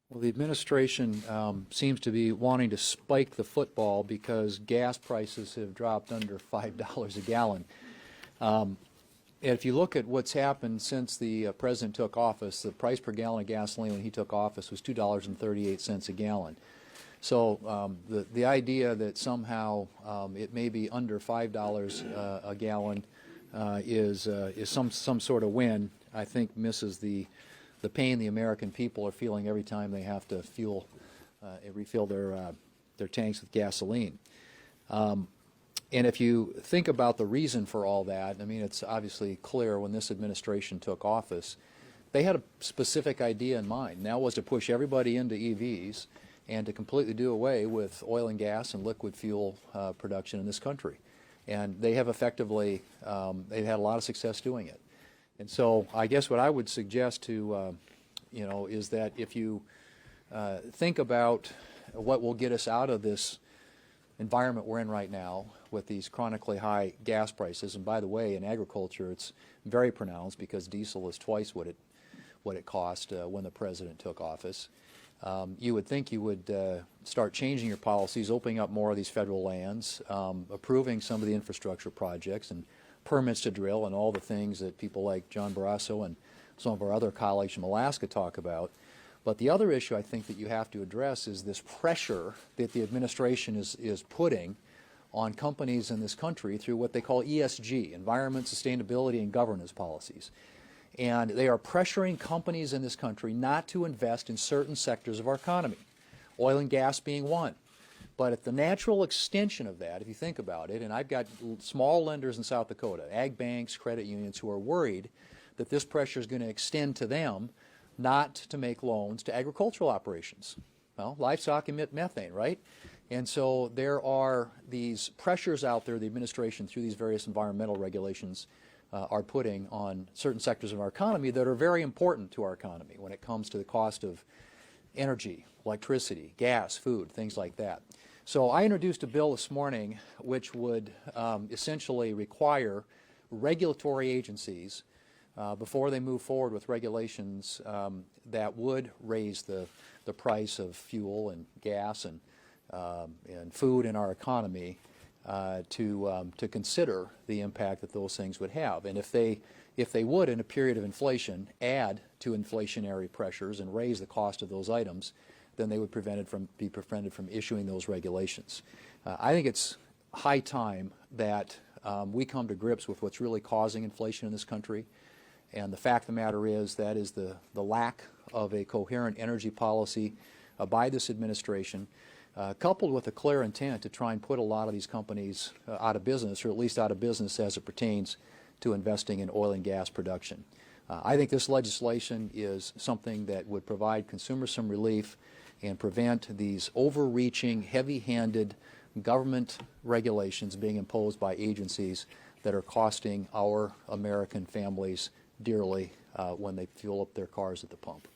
Well, the administration seems to be wanting to spike the football because gas prices have dropped under $5 a gallon. If you look at what's happened since the president took office, the price per gallon of gasoline when he took office was $2.38 a gallon. So the idea that somehow it may be under $5 a gallon is some sort of win, I think misses the pain the American people are feeling every time they have to refill their tanks with gasoline. And if you think about the reason for all that, I mean, it's obviously clear when this administration took office, they had a specific idea in mind. And that was to push everybody into EVs and to completely do away with oil and gas and liquid fuel production in this country. And they have effectively, they've had a lot of success doing it. And so I guess what I would suggest to, is that if you think about what will get us out of this environment we're in right now with these chronically high gas prices, and by the way, in agriculture it's very pronounced because diesel is twice what it cost when the president took office. You would think you would start changing your policies, opening up more of these federal lands, approving some of the infrastructure projects and permits to drill and all the things that people like John Barrasso and some of our other colleagues from Alaska talk about. But the other issue I think that you have to address is this pressure that the administration is putting on companies in this country through what they call ESG, environment, sustainability, and governance policies. And they are pressuring companies in this country not to invest in certain sectors of our economy, oil and gas being one. But at the natural extension of that, if you think about it, and I've got small lenders in South Dakota, ag banks, credit unions, who are worried that this pressure is going to extend to them not to make loans to agricultural operations. Well, livestock emit methane, right? And so there are these pressures out there the administration, through these various environmental regulations, are putting on certain sectors of our economy that are very important to our economy when it comes to the cost of energy, electricity, gas, food, things like that. So I introduced a bill this morning which would essentially require regulatory agencies before they move forward with regulations that would raise the price of fuel and gas and food in our economy to consider the impact that those things would have. And if they would, in a period of inflation, add to inflationary pressures and raise the cost of those items, then they would be prevented from issuing those regulations. I think it's high time that we come to grips with what's really causing inflation in this country. And the fact of the matter is that is the lack of a coherent energy policy by this administration, coupled with a clear intent to try and put a lot of these companies out of business, or at least out of business as it pertains to investing in oil and gas production. I think this legislation is something that would provide consumers some relief and prevent these overreaching, heavy-handed government regulations being imposed by agencies that are costing our American families dearly when they fuel up their cars at the pump.